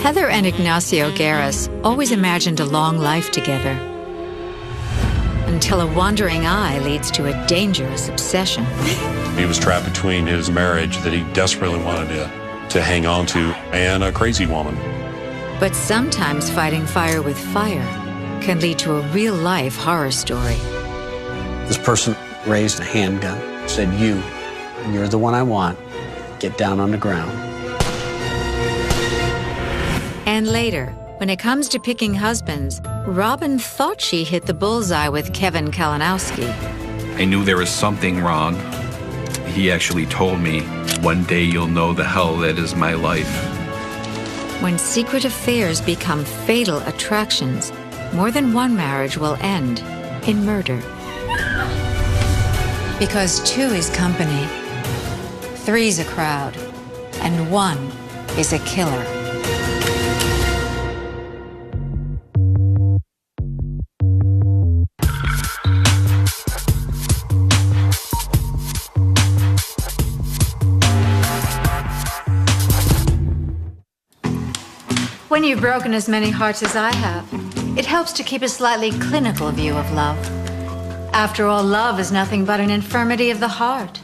Heather and Ignacio Garris always imagined a long life together, until a wandering eye leads to a dangerous obsession. He was trapped between his marriage that he desperately wanted to hang on to and a crazy woman. But sometimes fighting fire with fire can lead to a real-life horror story. This person raised a handgun, said, you're the one I want. Get down on the ground. And later, when it comes to picking husbands, Robin thought she hit the bullseye with Kevin Kalinowski. I knew there was something wrong. He actually told me, one day you'll know the hell that is my life. When secret affairs become fatal attractions, more than one marriage will end in murder. Because 2 is company, 3's a crowd, and 1 is a killer. When you've broken as many hearts as I have, it helps to keep a slightly clinical view of love. After all, love is nothing but an infirmity of the heart,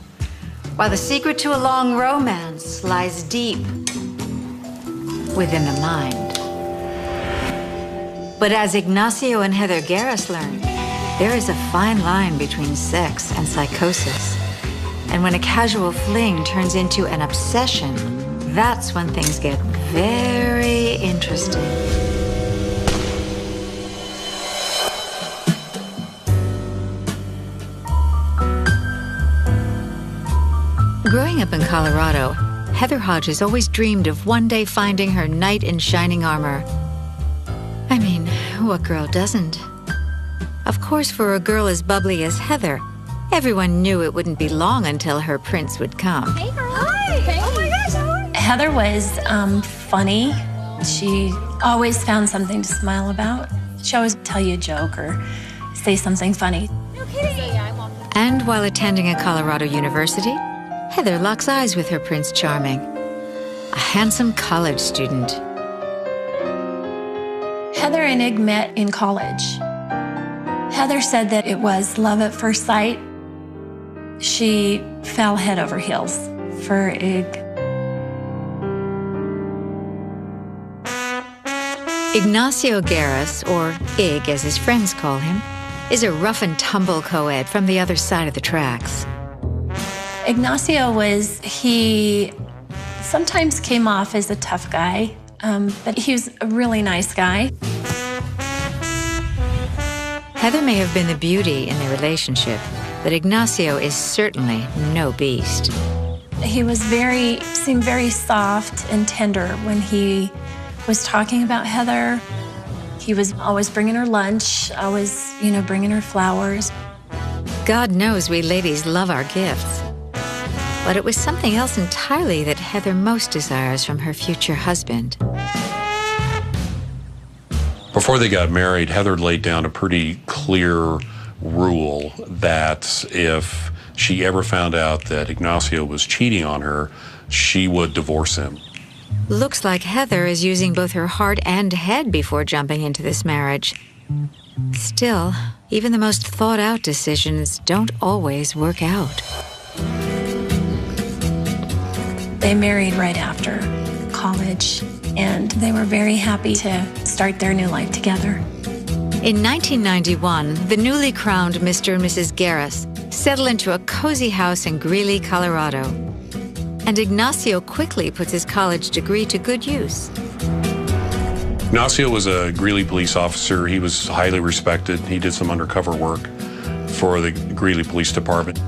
while the secret to a long romance lies deep within the mind. But as Ignacio and Heather Garris learned, there is a fine line between sex and psychosis. And when a casual fling turns into an obsession, that's when things get very interesting. Growing up in Colorado, Heather Hodges always dreamed of one day finding her knight in shining armor. I mean, what girl doesn't? Of course, for a girl as bubbly as Heather, everyone knew it wouldn't be long until her prince would come. Hey, girl. Hi. Hey. Oh my gosh, how are you? Heather was funny. She always found something to smile about. She always tell you a joke or say something funny. No kidding. And while attending a Colorado university, Heather locks eyes with her Prince Charming, a handsome college student. Heather and Ig met in college. Heather said that it was love at first sight. She fell head over heels for Ig. Ignacio Garris, or Ig as his friends call him, is a rough-and-tumble co-ed from the other side of the tracks. Ignacio he sometimes came off as a tough guy, but he was a really nice guy. Heather may have been the beauty in their relationship, but Ignacio is certainly no beast. He seemed very soft and tender when he was talking about Heather. He was always bringing her lunch, always, bringing her flowers. God knows we ladies love our gifts. But it was something else entirely that Heather most desires from her future husband. Before they got married, Heather laid down a pretty clear rule that if she ever found out that Ignacio was cheating on her, she would divorce him. Looks like Heather is using both her heart and head before jumping into this marriage. Still, even the most thought-out decisions don't always work out. They married right after college, and they were very happy to start their new life together. In 1991, the newly crowned Mr. and Mrs. Garris settle into a cozy house in Greeley, Colorado. And Ignacio quickly puts his college degree to good use. Ignacio was a Greeley police officer. He was highly respected. He did some undercover work for the Greeley Police Department.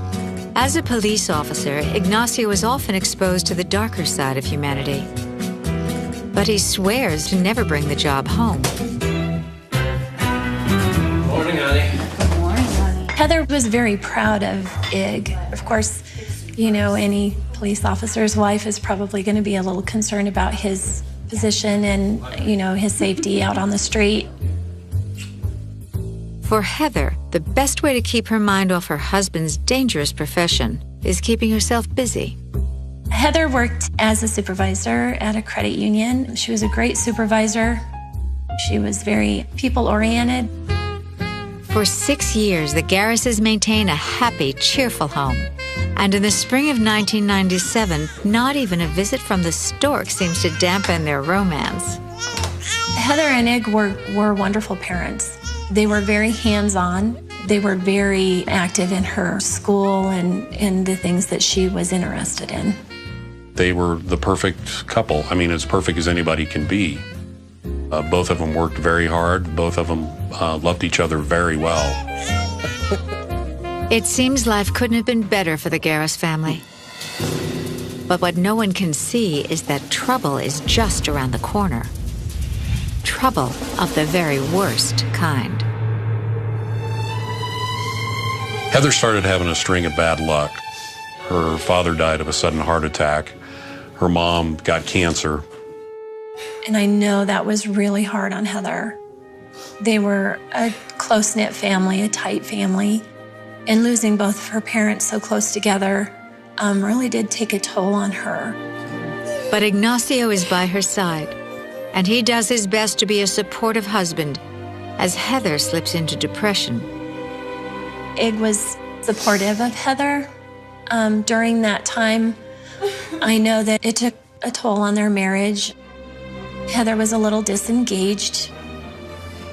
As a police officer, Ignacio is often exposed to the darker side of humanity. But he swears to never bring the job home. Morning, honey. Good morning, honey. Heather was very proud of Ig. Of course, any police officer's wife is probably going to be a little concerned about his position and, his safety out on the street. For Heather, the best way to keep her mind off her husband's dangerous profession is keeping herself busy. Heather worked as a supervisor at a credit union. She was a great supervisor. She was very people-oriented. For 6 years, the Garrises maintain a happy, cheerful home. And in the spring of 1997, not even a visit from the stork seems to dampen their romance. Heather and Ig were wonderful parents. They were very hands-on. They were very active in her school and in the things that she was interested in. They were the perfect couple. I mean, as perfect as anybody can be. Both of them worked very hard. Both of them loved each other very well. It seems life couldn't have been better for the Garris family. But what no one can see is that trouble is just around the corner. Trouble of the very worst kind. Heather started having a string of bad luck. Her father died of a sudden heart attack. Her mom got cancer. And I know that was really hard on Heather. They were a close-knit family, a tight family. And losing both of her parents so close together really did take a toll on her. But Ignacio is by her side, and he does his best to be a supportive husband as Heather slips into depression. Ig was supportive of Heather during that time. I know that it took a toll on their marriage. Heather was a little disengaged.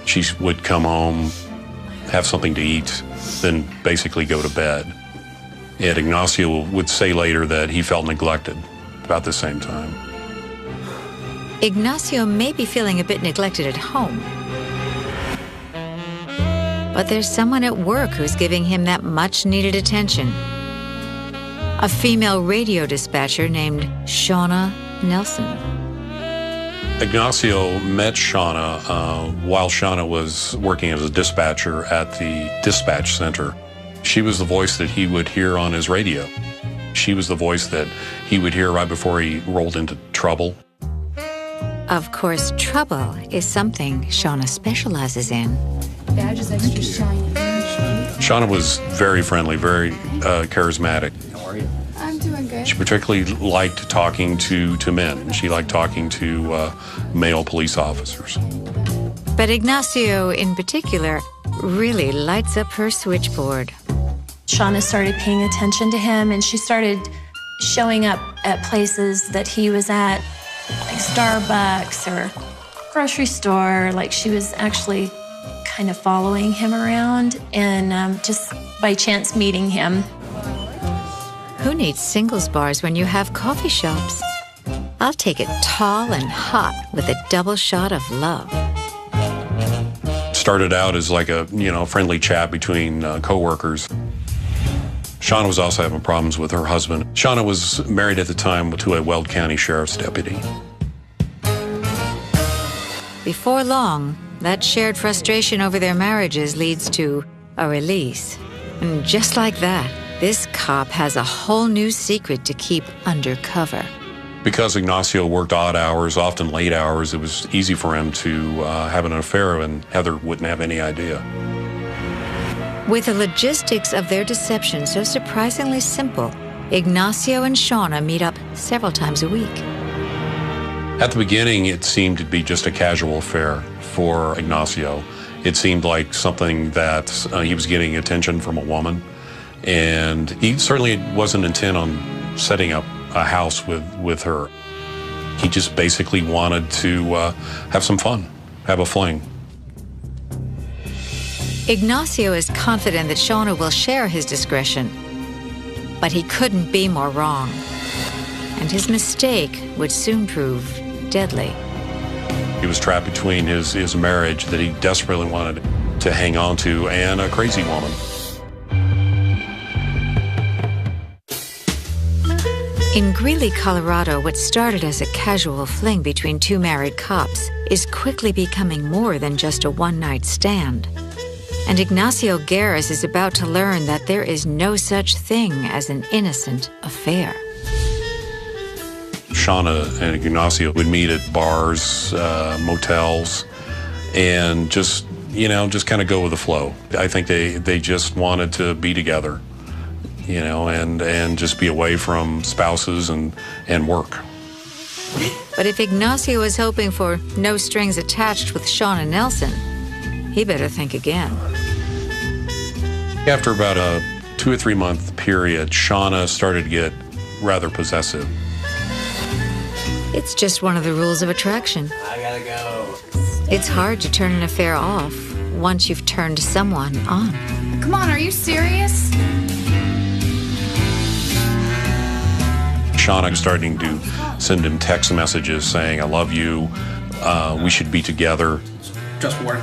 She would come home, have something to eat, then basically go to bed. And Ignacio would say later that he felt neglected about the same time. Ignacio may be feeling a bit neglected at home. But there's someone at work who's giving him that much-needed attention. A female radio dispatcher named Shauna Nelson. Ignacio met Shauna while Shauna was working as a dispatcher at the dispatch center. She was the voice that he would hear on his radio. She was the voice that he would hear right before he rolled into trouble. Of course, trouble is something Shauna specializes in. Badge is extra shiny. Shauna was very friendly, very charismatic. How are you? I'm doing good. She particularly liked talking to men. She liked talking to male police officers. But Ignacio, in particular, really lights up her switchboard. Shauna started paying attention to him, and she started showing up at places that he was at, like Starbucks or grocery store. Like, she was actually kind of following him around and just by chance meeting him. Who needs singles bars when you have coffee shops? I'll take it tall and hot with a double shot of love. Started out as like a, friendly chat between coworkers. Shauna was also having problems with her husband. Shauna was married at the time to a Weld County Sheriff's deputy. Before long, that shared frustration over their marriages leads to a release. And just like that, this cop has a whole new secret to keep undercover. Because Ignacio worked odd hours, often late hours, it was easy for him to have an affair, and Heather wouldn't have any idea. With the logistics of their deception so surprisingly simple, Ignacio and Shauna meet up several times a week. At the beginning, it seemed to be just a casual affair for Ignacio. It seemed like something that he was getting attention from a woman, and he certainly wasn't intent on setting up a house with her. He just basically wanted to have some fun, have a fling. Ignacio is confident that Shauna will share his discretion, but he couldn't be more wrong. And his mistake would soon prove deadly. He was trapped between his marriage that he desperately wanted to hang on to and a crazy woman. In Greeley, Colorado, what started as a casual fling between two married cops is quickly becoming more than just a one-night stand. And Ignacio Garris is about to learn that there is no such thing as an innocent affair. Shauna and Ignacio would meet at bars, motels, and just kind of go with the flow. I think they just wanted to be together. you know, and just be away from spouses and work. But if Ignacio is hoping for no strings attached with Shauna Nelson, he better think again. After about a 2 or 3 month period, Shauna started to get rather possessive. It's just one of the rules of attraction. I gotta go. It's hard to turn an affair off once you've turned someone on. Come on, are you serious? Shauna was starting to send him text messages saying, I love you, we should be together. Just work.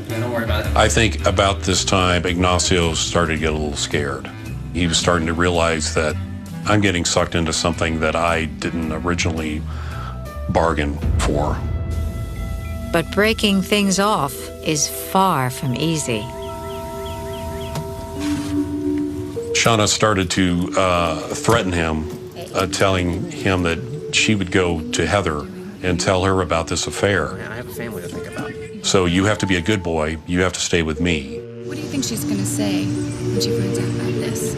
Don't worry about it. I think about this time, Ignacio started to get a little scared. He was starting to realize that I'm getting sucked into something that I didn't originally bargain for. But breaking things off is far from easy. Shauna started to threaten him, telling him that she would go to Heather and tell her about this affair. Man, I have a family to think about. So you have to be a good boy, you have to stay with me. What do you think she's gonna say when she finds out about this?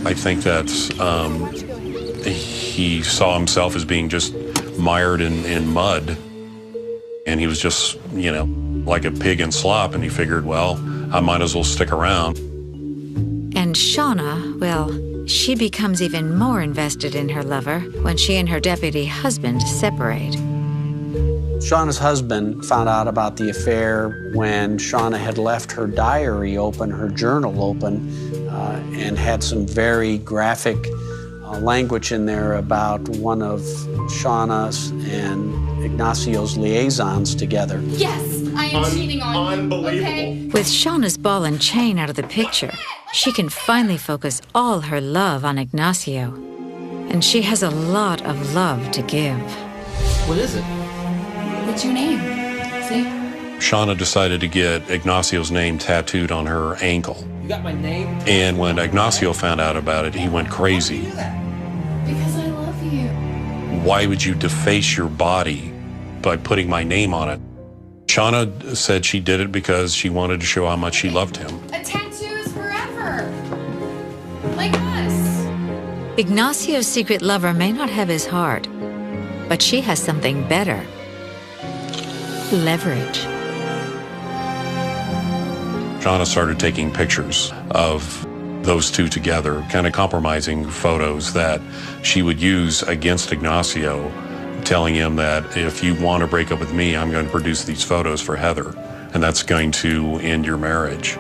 I think that he saw himself as being just mired in mud. And he was just, you know, like a pig in slop. And he figured, well, I might as well stick around. And Shauna, well, she becomes even more invested in her lover when she and her deputy husband separate. Shauna's husband found out about the affair when Shauna had left her diary open, her journal open, and had some very graphic language in there about one of Shauna's and Ignacio's liaisons together. Yes, I am cheating on you. Unbelievable. Okay? With Shauna's ball and chain out of the picture, she can finally focus all her love on Ignacio. And she has a lot of love to give. What is it? What's your name? See? Shauna decided to get Ignacio's name tattooed on her ankle. You got my name? And when Ignacio found out about it, he went crazy. Because I love you. Why would you deface your body by putting my name on it? Shauna said she did it because she wanted to show how much she loved him. A tattoo is forever. Like us. Ignacio's secret lover may not have his heart, but she has something better. Leverage. Shauna started taking pictures of those two together, kind of compromising photos that she would use against Ignacio, telling him that if you want to break up with me, I'm going to produce these photos for Heather, and that's going to end your marriage.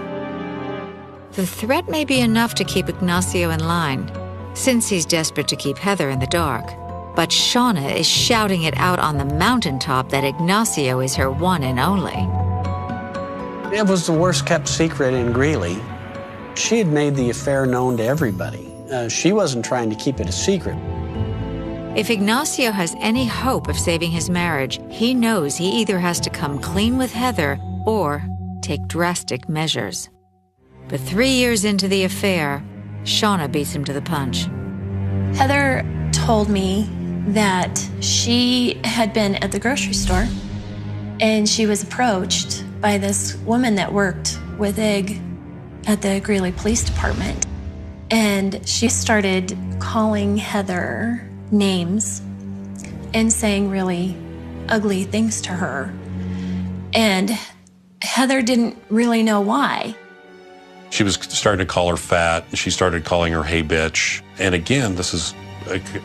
The threat may be enough to keep Ignacio in line, since he's desperate to keep Heather in the dark. But Shauna is shouting it out on the mountaintop that Ignacio is her one and only. It was the worst kept secret in Greeley. She had made the affair known to everybody. She wasn't trying to keep it a secret. If Ignacio has any hope of saving his marriage, he knows he either has to come clean with Heather or take drastic measures. But 3 years into the affair, Shauna beats him to the punch. Heather told me that she had been at the grocery store and she was approached by this woman that worked with Ig at the Greeley Police Department. And she started calling Heather names and saying really ugly things to her. And Heather didn't really know why. She was starting to call her fat. She started calling her hey bitch. And again, this is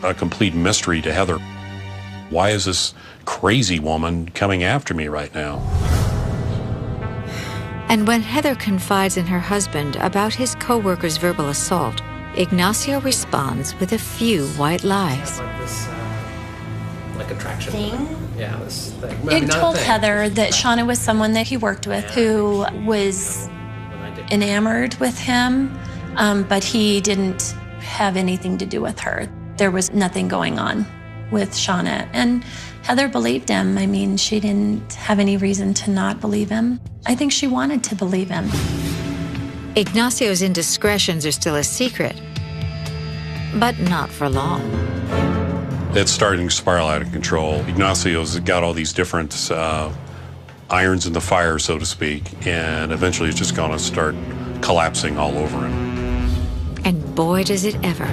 a complete mystery to Heather. Why is this crazy woman coming after me right now? And when Heather confides in her husband about his co-worker's verbal assault, Ignacio responds with a few white lies. Like this, like attraction Thing? Yeah, this thing. Ig told Heather that Shauna was someone that he worked with who was enamored with him, but he didn't have anything to do with her. There was nothing going on with Shauna. And Heather believed him. I mean, she didn't have any reason to not believe him. I think she wanted to believe him. Ignacio's indiscretions are still a secret, but not for long. It's starting to spiral out of control. Ignacio's got all these different irons in the fire, so to speak, and eventually it's just going to start collapsing all over him. And boy, does it ever.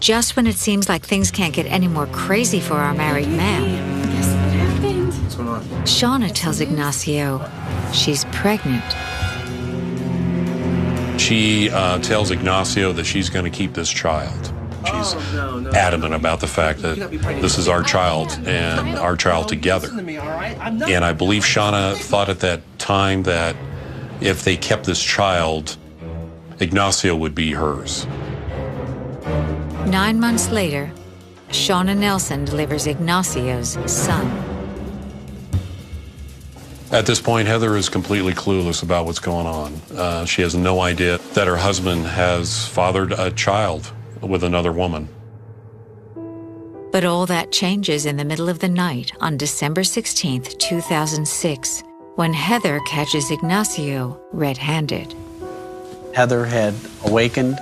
Just when it seems like things can't get any more crazy for our married man, Guess what happened? What's going on? Shauna tells Ignacio she's pregnant. She tells Ignacio that she's going to keep this child. She's adamant about the fact that this is our child and our child together. And I believe Shauna thought at that time that if they kept this child, Ignacio would be hers. 9 months later, Shauna Nelson delivers Ignacio's son. At this point, Heather is completely clueless about what's going on. She has no idea that her husband has fathered a child with another woman. But all that changes in the middle of the night on December 16th, 2006, when Heather catches Ignacio red-handed. Heather had awakened,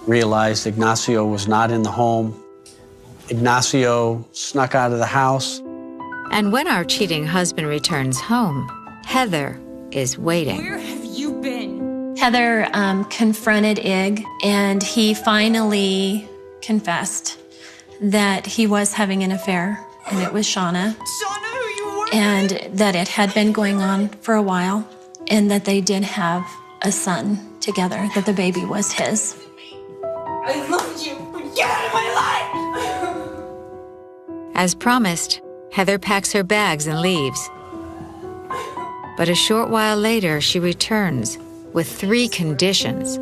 realized Ignacio was not in the home. Ignacio snuck out of the house. And when our cheating husband returns home, Heather is waiting. Where have you been? Heather confronted Ig, and he finally confessed that he was having an affair, and it was Shauna, Shauna, who you were? and that it had been going on for a while, and that they did have a son together, that the baby was his. I loved you, but get out of my life! As promised, Heather packs her bags and leaves. But a short while later, she returns with 3 conditions.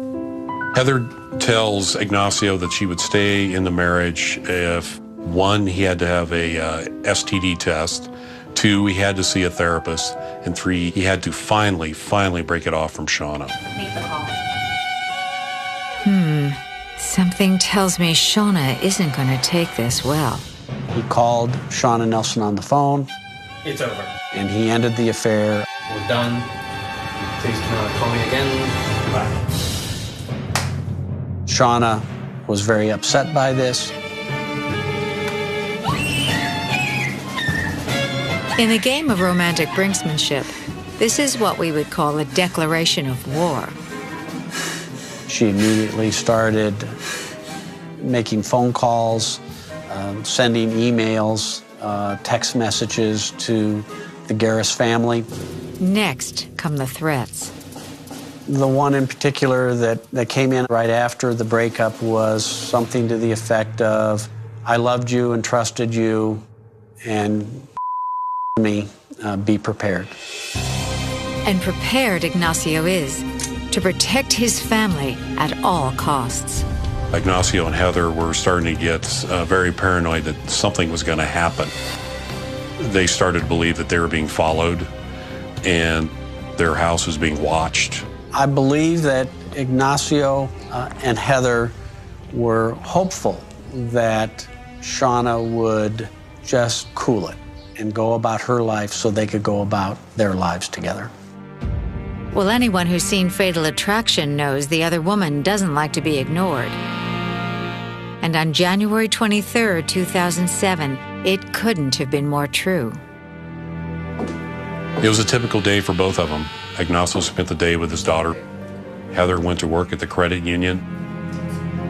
Heather tells Ignacio that she would stay in the marriage if, 1, he had to have a STD test, 2, he had to see a therapist, and 3, he had to finally break it off from Shauna. Make the call. Something tells me Shauna isn't going to take this well. He called Shauna Nelson on the phone, It's over. and he ended the affair. We're done. Please do not call me again. Goodbye. Shauna was very upset by this. In the game of romantic brinksmanship, this is what we would call a declaration of war. She immediately started making phone calls, sending emails, text messages to the Garris family. Next come the threats. The one in particular that came in right after the breakup was something to the effect of, I loved you and trusted you, and me, be prepared. And prepared Ignacio is to protect his family at all costs. Ignacio and Heather were starting to get very paranoid that something was going to happen. They started to believe that they were being followed and their house was being watched. I believe that Ignacio and Heather were hopeful that Shauna would just cool it and go about her life so they could go about their lives together. Well, anyone who's seen Fatal Attraction knows the other woman doesn't like to be ignored. And on January 23rd, 2007, it couldn't have been more true. It was a typical day for both of them. Ignacio spent the day with his daughter. Heather went to work at the credit union.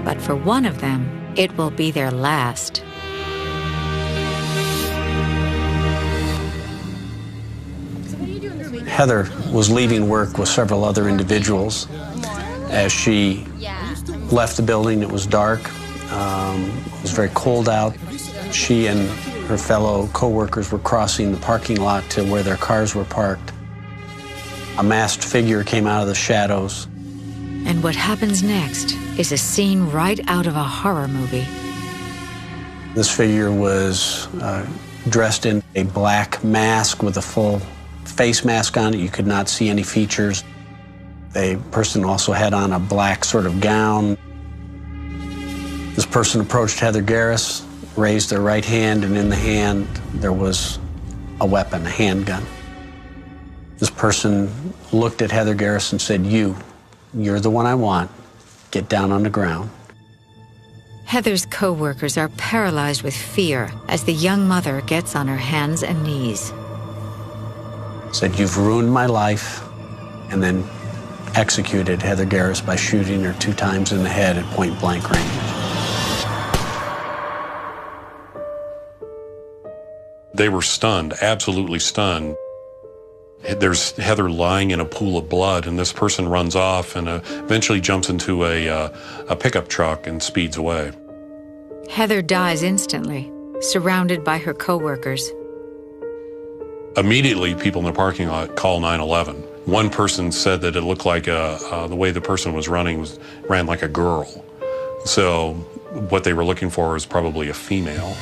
But for one of them, it will be their last. Heather was leaving work with several other individuals. As she left the building, it was dark. It was very cold out. She and her fellow co-workers were crossing the parking lot to where their cars were parked. A masked figure came out of the shadows. And what happens next is a scene right out of a horror movie. This figure was dressed in a black mask with a full face mask on it. You could not see any features. The person also had on a black sort of gown. This person approached Heather Garris, raised their right hand, and in the hand there was a weapon, a handgun. This person looked at Heather Garris and said, you're the one I want. Get down on the ground. Heather's co-workers are paralyzed with fear as the young mother gets on her hands and knees. Said, you've ruined my life, and then executed Heather Garris by shooting her 2 times in the head at point-blank range. They were stunned, absolutely stunned. There's Heather lying in a pool of blood, and this person runs off and eventually jumps into a pickup truck and speeds away. Heather dies instantly, surrounded by her co-workers. Immediately, people in the parking lot call 911. One person said that it looked like the way the person was running ran like a girl. So what they were looking for was probably a female.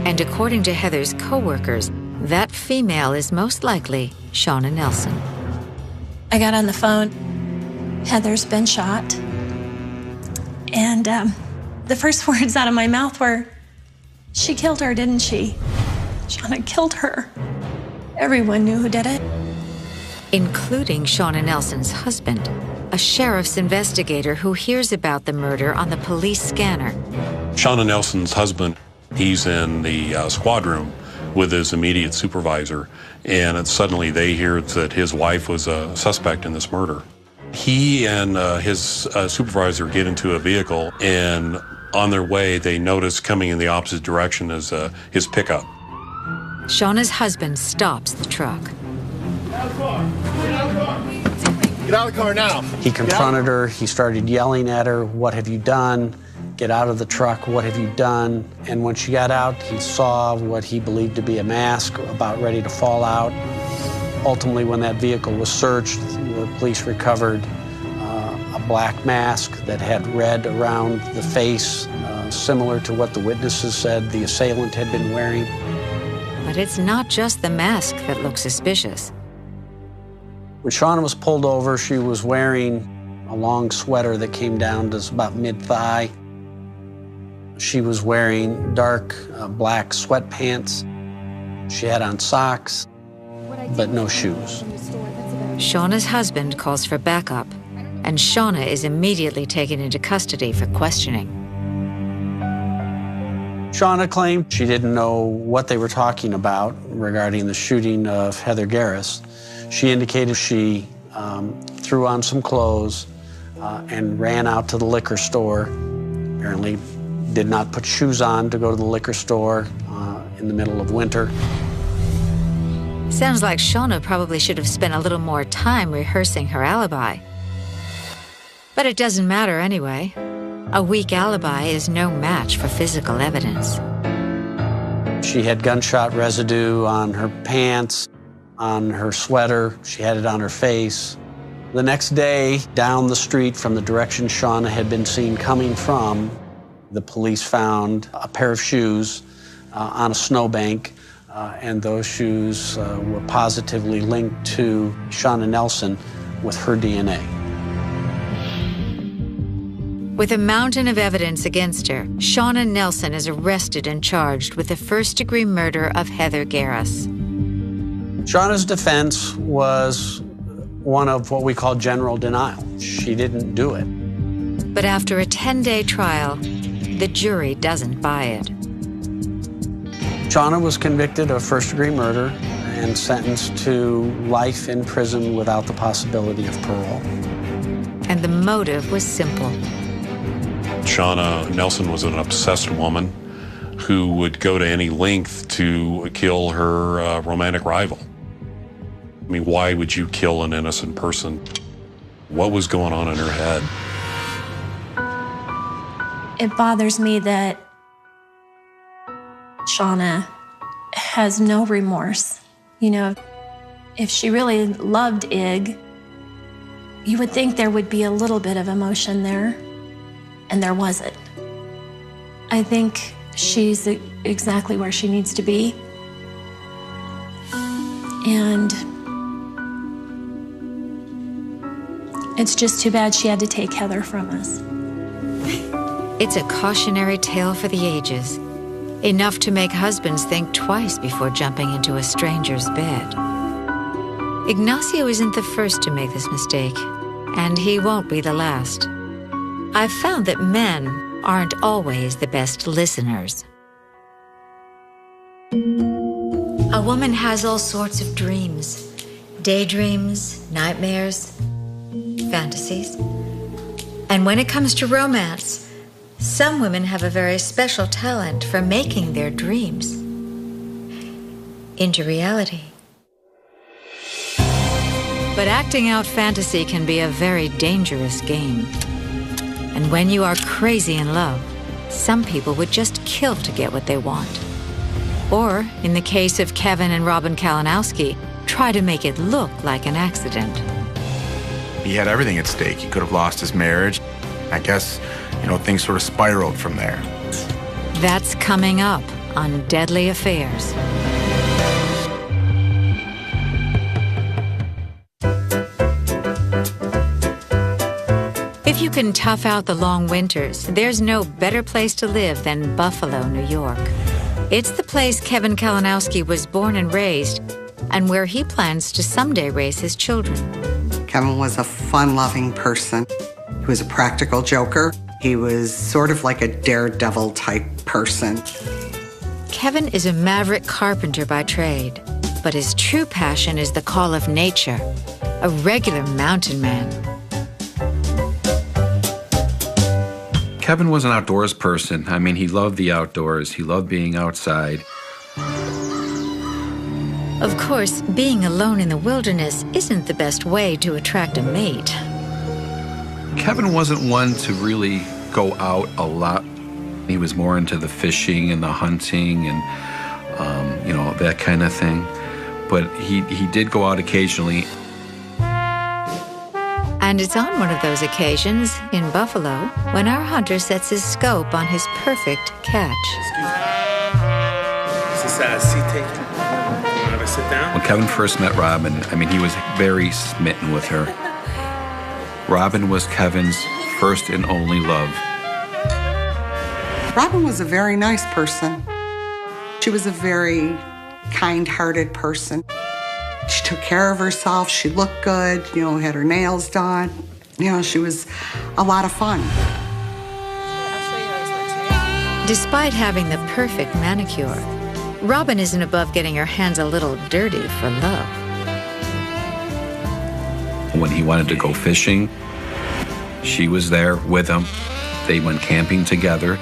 And according to Heather's co-workers, that female is most likely Shauna Nelson. I got on the phone. Heather's been shot. And the first words out of my mouth were, "She killed her, didn't she? Shauna killed her." Everyone knew who did it. Including Shauna Nelson's husband, a sheriff's investigator who hears about the murder on the police scanner. Shauna Nelson's husband, he's in the squad room with his immediate supervisor, and suddenly they hear that his wife was a suspect in this murder. He and his supervisor get into a vehicle, and on their way, they notice coming in the opposite direction is his pickup. Shauna's husband stops the truck. Get out of the car! Get out of the car! Get out of the car now! He confronted her. He started yelling at her, "What have you done? Get out of the truck, what have you done?" And when she got out, he saw what he believed to be a mask about ready to fall out. Ultimately, when that vehicle was searched, the police recovered a black mask that had red around the face, similar to what the witnesses said the assailant had been wearing. But it's not just the mask that looks suspicious. When Shauna was pulled over, she was wearing a long sweater that came down to about mid-thigh. She was wearing dark black sweatpants. She had on socks, but no shoes. Shauna's husband calls for backup, and Shauna is immediately taken into custody for questioning. Shauna claimed she didn't know what they were talking about regarding the shooting of Heather Garris. She indicated she threw on some clothes and ran out to the liquor store. Apparently did not put shoes on to go to the liquor store in the middle of winter. Sounds like Shauna probably should have spent a little more time rehearsing her alibi. But it doesn't matter anyway. A weak alibi is no match for physical evidence. She had gunshot residue on her pants, on her sweater. She had it on her face. The next day, down the street from the direction Shauna had been seen coming from, the police found a pair of shoes on a snowbank, and those shoes were positively linked to Shauna Nelson with her DNA. With a mountain of evidence against her, Shauna Nelson is arrested and charged with the first-degree murder of Heather Garris. Shauna's defense was one of what we call general denial. She didn't do it. But after a 10-day trial, the jury doesn't buy it. Shauna was convicted of first-degree murder and sentenced to life in prison without the possibility of parole. And the motive was simple. Shauna Nelson was an obsessed woman who would go to any length to kill her romantic rival. I mean, why would you kill an innocent person? What was going on in her head? It bothers me that Shauna has no remorse. You know, if she really loved Ig, you would think there would be a little bit of emotion there, and there wasn't. I think she's exactly where she needs to be. And it's just too bad she had to take Heather from us. It's a cautionary tale for the ages, enough to make husbands think twice before jumping into a stranger's bed. Ignacio isn't the first to make this mistake, and he won't be the last. I've found that men aren't always the best listeners. A woman has all sorts of dreams, daydreams, nightmares. fantasies. And when it comes to romance, some women have a very special talent for making their dreams into reality. But acting out fantasy can be a very dangerous game. And when you are crazy in love, some people would just kill to get what they want. Or, in the case of Kevin and Robin Kalinowski, try to make it look like an accident. He had everything at stake. He could have lost his marriage. I guess, things sort of spiraled from there. That's coming up on Deadly Affairs. If you can tough out the long winters, there's no better place to live than Buffalo, New York. It's the place Kevin Kalinowski was born and raised, and where he plans to someday raise his children. Kevin was a fun-loving person. He was a practical joker. He was sort of like a daredevil type person. Kevin is a maverick carpenter by trade, but his true passion is the call of nature, a regular mountain man. Kevin was an outdoors person. I mean, he loved the outdoors. He loved being outside. Of course, being alone in the wilderness isn't the best way to attract a mate. Kevin wasn't one to really go out a lot. He was more into the fishing and the hunting and, that kind of thing. But he did go out occasionally. And it's on one of those occasions in Buffalo when our hunter sets his scope on his perfect catch. Is this a seat take? You want to sit down? When Kevin first met Robin, he was very smitten with her. Robin was Kevin's first and only love. Robin was a very nice person. She was a very kind-hearted person. She took care of herself. She looked good, had her nails done. She was a lot of fun. Despite having the perfect manicure, Robin isn't above getting her hands a little dirty for love. When he wanted to go fishing, she was there with him. They went camping together.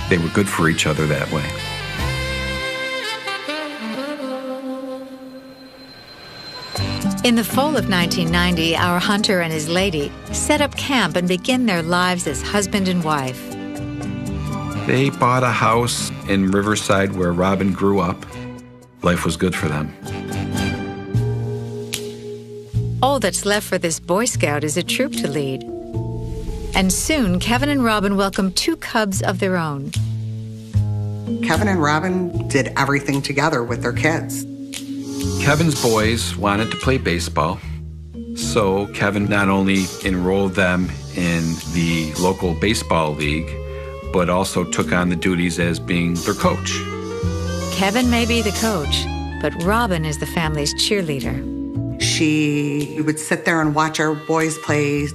They were good for each other that way. In the fall of 1990, our hunter and his lady set up camp and begin their lives as husband and wife. They bought a house in Riverside where Robin grew up. Life was good for them. All that's left for this Boy Scout is a troop to lead. And soon, Kevin and Robin welcome 2 cubs of their own. Kevin and Robin did everything together with their kids. Kevin's boys wanted to play baseball, so Kevin not only enrolled them in the local baseball league, but also took on the duties as being their coach. Kevin may be the coach, but Robin is the family's cheerleader. She would sit there and watch our boys play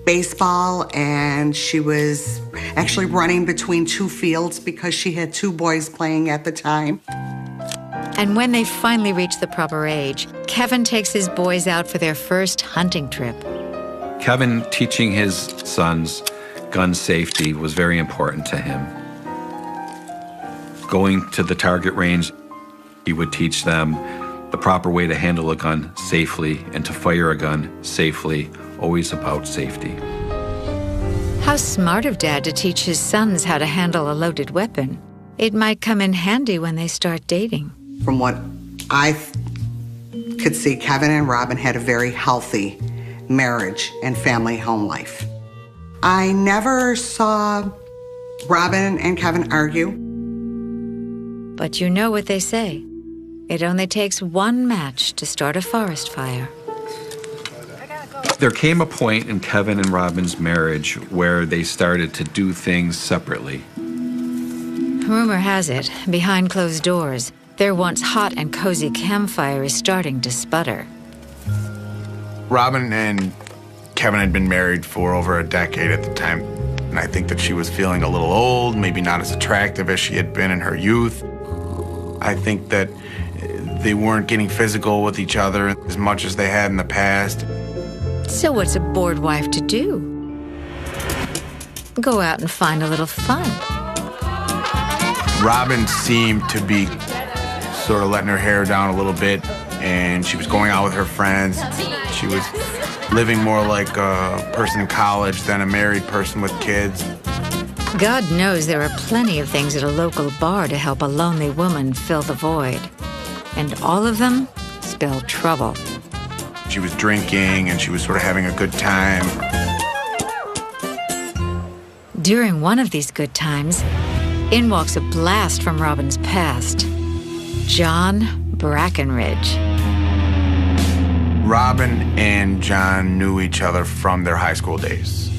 baseball, and she was actually running between 2 fields because she had 2 boys playing at the time. And when they finally reach the proper age, Kevin takes his boys out for their first hunting trip. Kevin teaching his sons gun safety was very important to him. Going to the target range, he would teach them the proper way to handle a gun safely and to fire a gun safely, always about safety. How smart of Dad to teach his sons how to handle a loaded weapon. It might come in handy when they start dating. From what I could see, Kevin and Robin had a very healthy marriage and family home life. I never saw Robin and Kevin argue. But you know what they say. It only takes one match to start a forest fire. There came a point in Kevin and Robin's marriage where they started to do things separately. Rumor has it, behind closed doors, their once hot and cozy campfire is starting to sputter. Robin and Kevin had been married for over a decade at the time, and I think that she was feeling a little old, maybe not as attractive as she had been in her youth. I think that they weren't getting physical with each other as much as they had in the past. So what's a bored wife to do? Go out and find a little fun. Robin seemed to be sort of letting her hair down a little bit, and she was going out with her friends. She was living more like a person in college than a married person with kids. God knows there are plenty of things at a local bar to help a lonely woman fill the void. And all of them spell trouble. She was drinking, and she was sort of having a good time. During one of these good times, in walks a blast from Robin's past. John Brackenridge. Robin and John knew each other from their high school days,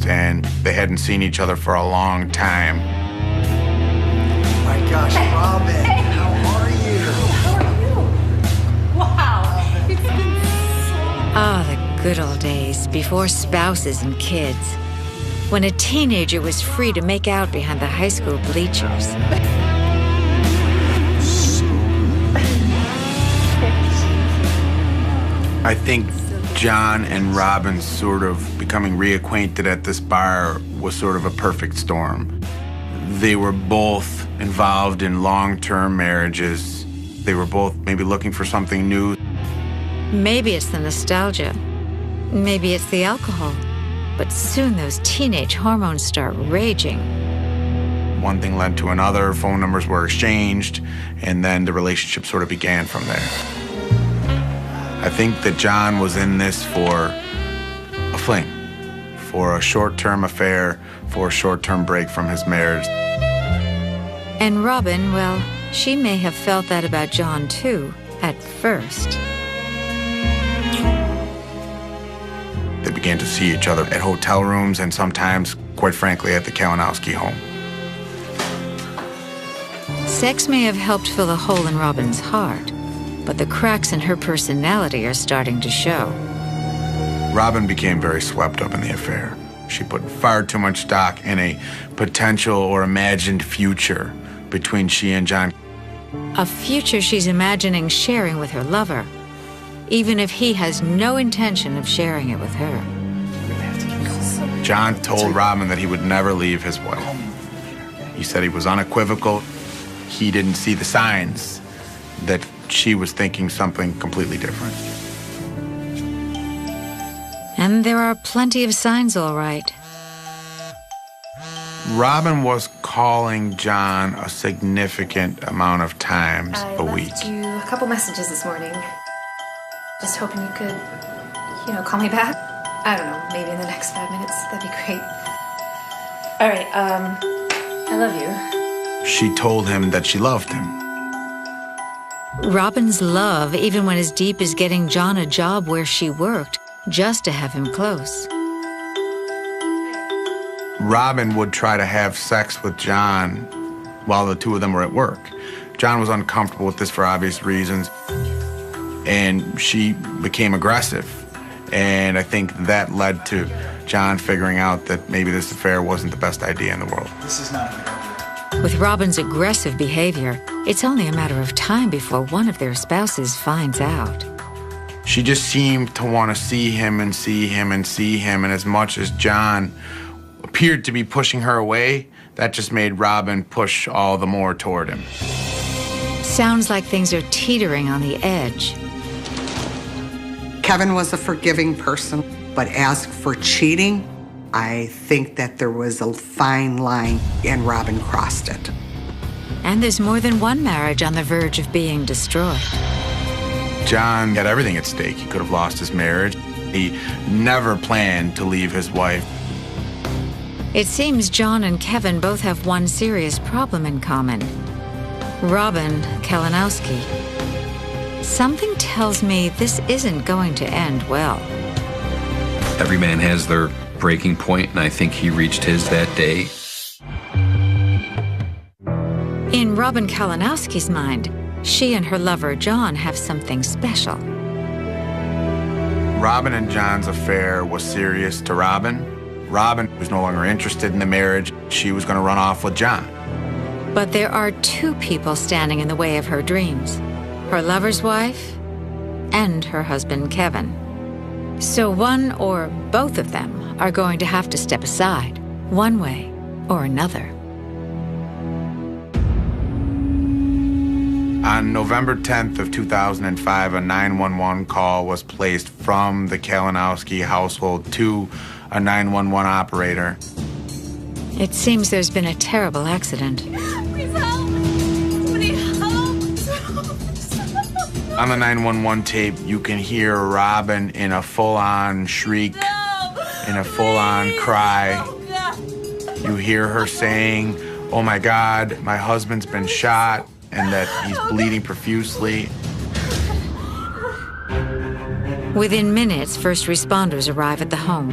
and they hadn't seen each other for a long time. Oh my gosh, Robin, how are you? How are you? Wow. It's been so... Ah, the good old days before spouses and kids, when a teenager was free to make out behind the high school bleachers. I think John and Robin sort of becoming reacquainted at this bar was sort of a perfect storm. They were both involved in long-term marriages. They were both maybe looking for something new. Maybe it's the nostalgia. Maybe it's the alcohol. But soon those teenage hormones start raging. One thing led to another, phone numbers were exchanged, and then the relationship sort of began from there. I think that John was in this for a fling, for a short-term affair, for a short-term break from his marriage. And Robin, well, she may have felt that about John too, at first. They began to see each other at hotel rooms and sometimes, quite frankly, at the Kalinowski home. Sex may have helped fill a hole in Robin's heart, but the cracks in her personality are starting to show. Robin became very swept up in the affair. She put far too much stock in a potential or imagined future between she and John. A future she's imagining sharing with her lover, even if he has no intention of sharing it with her. John told Robin that he would never leave his wife. He said he was unequivocal. He didn't see the signs that she was thinking something completely different. And there are plenty of signs, all right. Robin was calling John a significant amount of times a week. I left you a couple messages this morning. Just hoping you could, call me back. I don't know, maybe in the next 5 minutes. That'd be great. All right, I love you. She told him that she loved him. Robin's love even went as deep as getting John a job where she worked, just to have him close. Robin would try to have sex with John while the two of them were at work. John was uncomfortable with this for obvious reasons, and she became aggressive. And I think that led to John figuring out that maybe this affair wasn't the best idea in the world. This is not a good idea. With Robin's aggressive behavior, it's only a matter of time before one of their spouses finds out. She just seemed to want to see him and see him and see him, and as much as John appeared to be pushing her away, that just made Robin push all the more toward him. Sounds like things are teetering on the edge. Kevin was a forgiving person, but as for cheating, I think that there was a fine line, and Robin crossed it. And there's more than one marriage on the verge of being destroyed. John had everything at stake. He could have lost his marriage. He never planned to leave his wife. It seems John and Kevin both have one serious problem in common. Robin Kalinowski. Something tells me this isn't going to end well. Every man has their breaking point, and I think he reached his that day. In Robin Kalinowski's mind, she and her lover John have something special. Robin and John's affair was serious to Robin. Robin was no longer interested in the marriage. She was going to run off with John. But there are two people standing in the way of her dreams. Her lover's wife and her husband Kevin. So one or both of them are going to have to step aside, one way or another. On November 10th of 2005, a 911 call was placed from the Kalinowski household to a 911 operator. It seems there's been a terrible accident. Please help! Somebody help! On the 911 tape, you can hear Robin in a full-on shriek, in a full-on cry. You hear her saying, "Oh my God, my husband's been shot," and that he's bleeding profusely. Within minutes, first responders arrive at the home.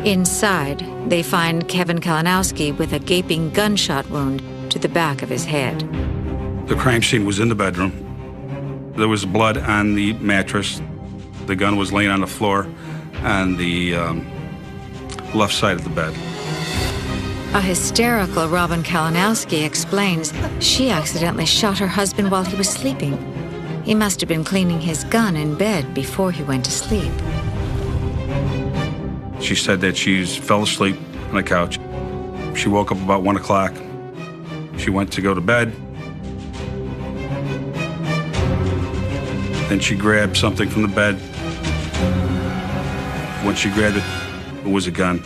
Inside, they find Kevin Kalinowski with a gaping gunshot wound to the back of his head. The crime scene was in the bedroom. There was blood on the mattress. The gun was laying on the floor on the left side of the bed. A hysterical Robin Kalinowski explains she accidentally shot her husband while he was sleeping. He must have been cleaning his gun in bed before he went to sleep. She said that she fell asleep on the couch. She woke up about 1 o'clock. She went to go to bed. Then she grabbed something from the bed. When she grabbed it, it was a gun.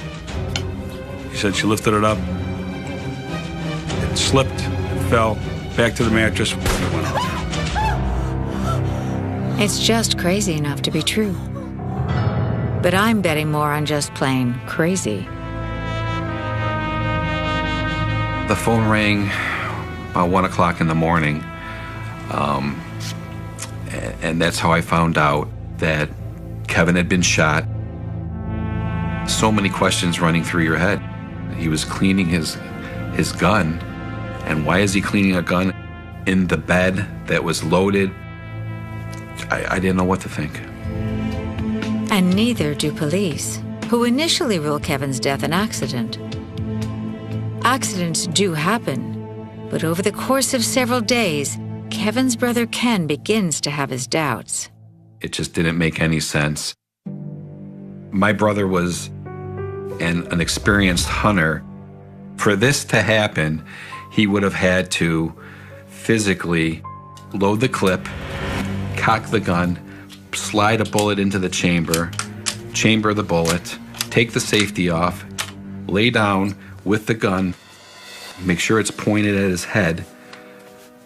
She said she lifted it up. It slipped, it fell back to the mattress, and it went off. It's just crazy enough to be true. But I'm betting more on just plain crazy. The phone rang about 1 o'clock in the morning, and that's how I found out that Kevin had been shot. So many questions running through your head. He was cleaning his gun, and why is he cleaning a gun in the bed that was loaded? I didn't know what to think. And neither do police, who initially rule Kevin's death an accident. Accidents do happen, but over the course of several days, Kevin's brother Ken begins to have his doubts. It just didn't make any sense. My brother was an experienced hunter. For this to happen, he would have had to physically load the clip, cock the gun, slide a bullet into the chamber the bullet, take the safety off, lay down with the gun, make sure it's pointed at his head,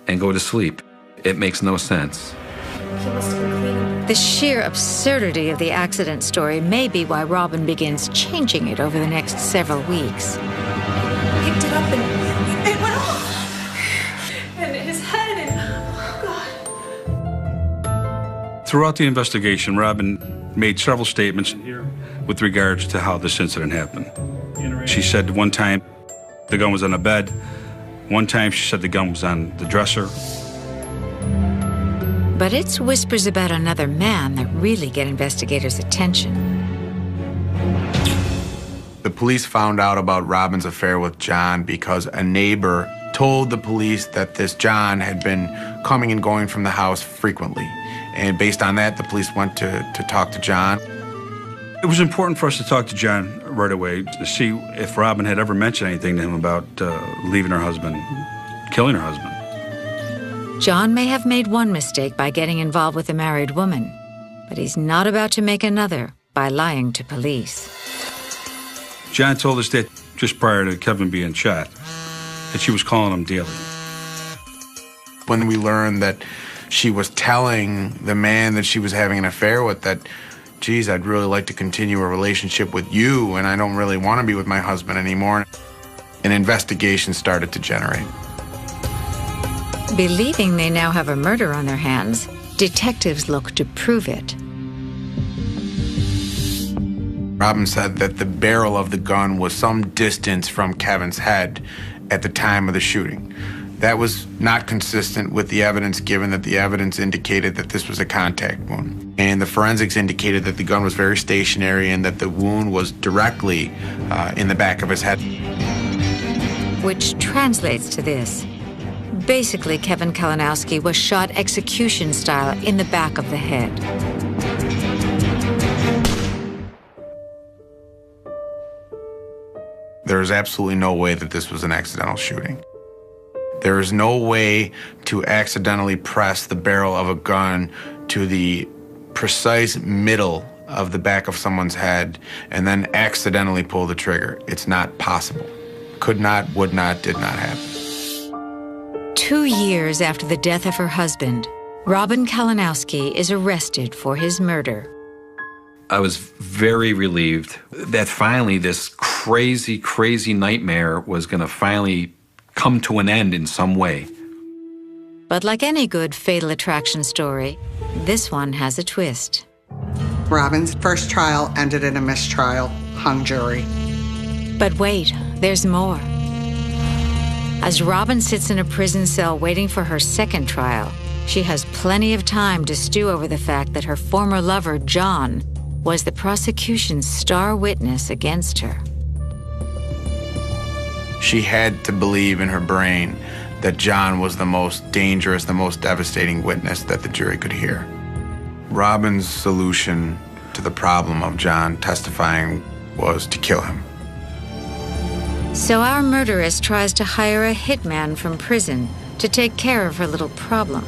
and go to sleep. It makes no sense. The sheer absurdity of the accident story may be why Robin begins changing it over the next several weeks. Picked it up and it went off. And his head and God. Throughout the investigation, Robin made several statements with regards to how this incident happened. She said one time the gun was on the bed. One time she said the gun was on the dresser. But it's whispers about another man that really get investigators' attention. The police found out about Robin's affair with John because a neighbor told the police that this John had been coming and going from the house frequently. And based on that, the police went to talk to John. It was important for us to talk to John right away to see if Robin had ever mentioned anything to him about leaving her husband, killing her husband. John may have made one mistake by getting involved with a married woman, but he's not about to make another by lying to police. John told us that just prior to Kevin being shot, that she was calling him daily. When we learned that she was telling the man that she was having an affair with that, geez, I'd really like to continue a relationship with you, and I don't really want to be with my husband anymore, an investigation started to generate. Believing they now have a murder on their hands, detectives look to prove it. Robin said that the barrel of the gun was some distance from Kevin's head at the time of the shooting. That was not consistent with the evidence, given that the evidence indicated that this was a contact wound. And the forensics indicated that the gun was very stationary and that the wound was directly in the back of his head. Which translates to this. Basically, Kevin Kalinowski was shot execution style in the back of the head. There's absolutely no way that this was an accidental shooting. There is no way to accidentally press the barrel of a gun to the precise middle of the back of someone's head and then accidentally pull the trigger. It's not possible. Could not, would not, did not happen. 2 years after the death of her husband, Robin Kalinowski is arrested for his murder. I was very relieved that finally this crazy, crazy nightmare was going to finally come to an end in some way. But like any good Fatal Attraction story, this one has a twist. Robin's first trial ended in a mistrial, hung jury. But wait, there's more. As Robin sits in a prison cell waiting for her second trial, she has plenty of time to stew over the fact that her former lover, John, was the prosecution's star witness against her. She had to believe in her brain that John was the most dangerous, the most devastating witness that the jury could hear. Robin's solution to the problem of John testifying was to kill him. So our murderess tries to hire a hitman from prison to take care of her little problem.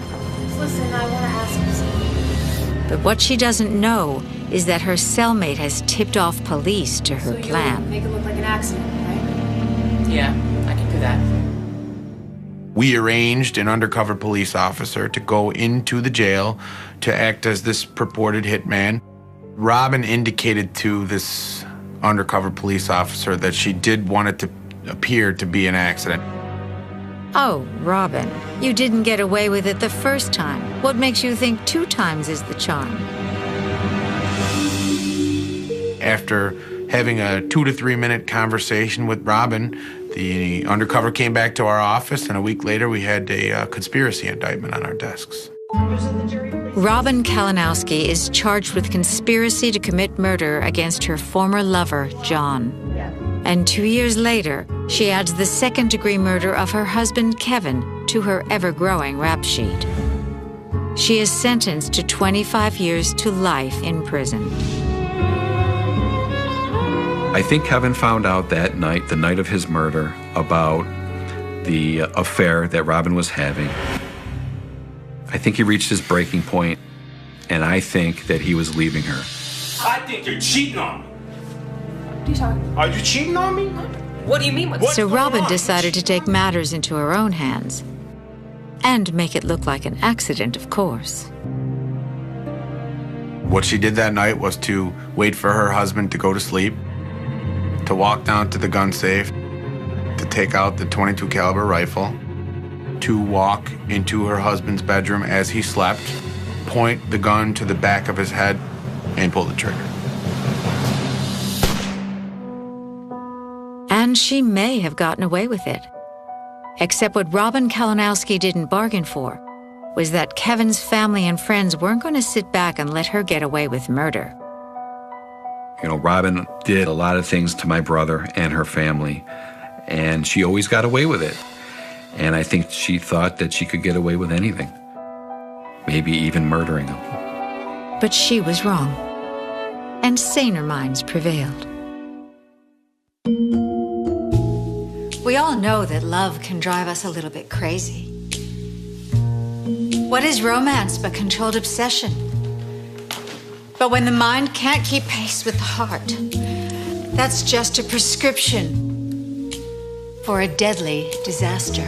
Listen, I want to ask you something. But what she doesn't know is that her cellmate has tipped off police to her So plan. you'll make it look like an accident, right? Yeah, I can do that. We arranged an undercover police officer to go into the jail to act as this purported hitman. Robin indicated to this undercover police officer that she did want it to appear to be an accident. Oh, Robin, you didn't get away with it the first time. What makes you think 2 times is the charm? After having a 2 to 3 minute conversation with Robin, the undercover came back to our office, and a week later we had a conspiracy indictment on our desks. Robin Kalinowski is charged with conspiracy to commit murder against her former lover, John. And 2 years later, she adds the second-degree murder of her husband, Kevin, to her ever-growing rap sheet. She is sentenced to 25 years to life in prison. I think Kevin found out that night, the night of his murder, about the affair that Robin was having. I think he reached his breaking point, and I think that he was leaving her. I think you're cheating on me. What are you talking about? Are you cheating on me? What do you mean? So Robin decided to take matters into her own hands and make it look like an accident, of course. What she did that night was to wait for her husband to go to sleep, to walk down to the gun safe, to take out the .22 caliber rifle, to walk into her husband's bedroom as he slept, point the gun to the back of his head, and pull the trigger. And she may have gotten away with it. Except what Robin Kalinowski didn't bargain for was that Kevin's family and friends weren't going to sit back and let her get away with murder. You know, Robin did a lot of things to my brother and her family, and she always got away with it. And I think she thought that she could get away with anything, maybe even murdering him. But she was wrong, and saner minds prevailed. We all know that love can drive us a little bit crazy. What is romance but controlled obsession? But when the mind can't keep pace with the heart, that's just a prescription for a deadly disaster.